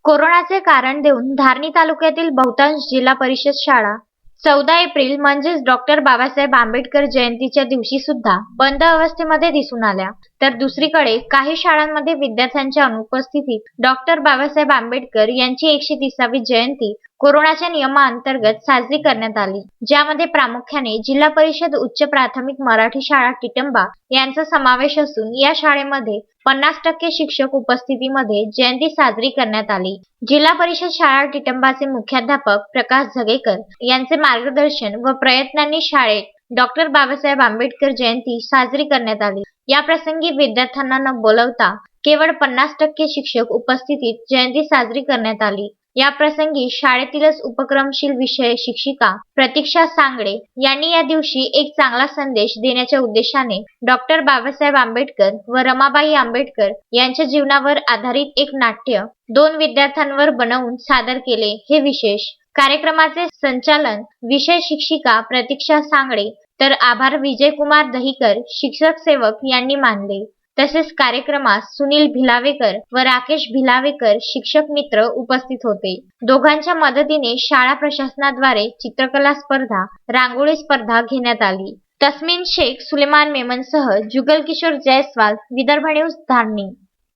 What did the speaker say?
कोरोनाचे कारण देऊन धारणी तालुक्यातील बहुतांश जिल्हा परिषद शाळा 14 एप्रिल म्हणजेच डॉक्टर बाबासाहेब आंबेडकर जयंतीच्या दिवशी सुद्धा बंद अवस्थेमध्ये दिसून आल्या. तर दुसरीकडे काही शाळांमध्ये विद्यार्थ्यांच्या अनुपस्थितीत डॉक्टर बाबासाहेब आंबेडकर यांची 130वी जयंती कोरोनाच्या नियमांतर्गत साजरी करण्यात आली, ज्यामध्ये प्रामुख्याने जिल्हा परिषद उच्च प्राथमिक मराठी शाळा टिटंबा यांचा समावेश असून या शाळेमध्ये 50% शिक्षक उपस्थितीमध्ये जयंती साजरी करण्यात आली. जिल्हा परिषद शाळा टिटंबाचे मुख्याध्यापक प्रकाश झगेकर यांचे मार्गदर्शन व प्रयत्नांनी शाळेत डॉक्टर बाबासाहेब आंबेडकर जयंती साजरी करण्यात आली. या प्रसंगी विद्यार्थ्यांना न बोलवता केवळ 50% शिक्षक उपस्थितीत जयंती साजरी करण्यात आली. या प्रसंगी शाळेतीलच उपक्रमशील विषय शिक्षिका प्रतीक्षा सांगडे यांनी या दिवशी एक चांगला संदेश देण्याच्या उद्देशाने डॉक्टर बाबासाहेब आंबेडकर व रमाबाई आंबेडकर यांच्या जीवनावर आधारित एक नाट्य 2 विद्यार्थ्यांवर बनवून सादर केले. हे विशेष कार्यक्रमाचे संचालन विषय शिक्षिका प्रतीक्षा सांगडे तर आभार विजयकुमार दहिकर शिक्षक सेवक यांनी मानले. तसेच कार्यक्रमास सुनील भिलावेकर व राकेश भिलावेकर शिक्षक मित्र उपस्थित होते. दोघांच्या मदतीने शाळा प्रशासनाद्वारे चित्रकला स्पर्धा, रांगोळी स्पर्धा घेण्यात आली. तस्मीन शेख, सुलेमान मेमनसह जुगल किशोर जयस्वाल, विदर्भ न्यूज, धारणी.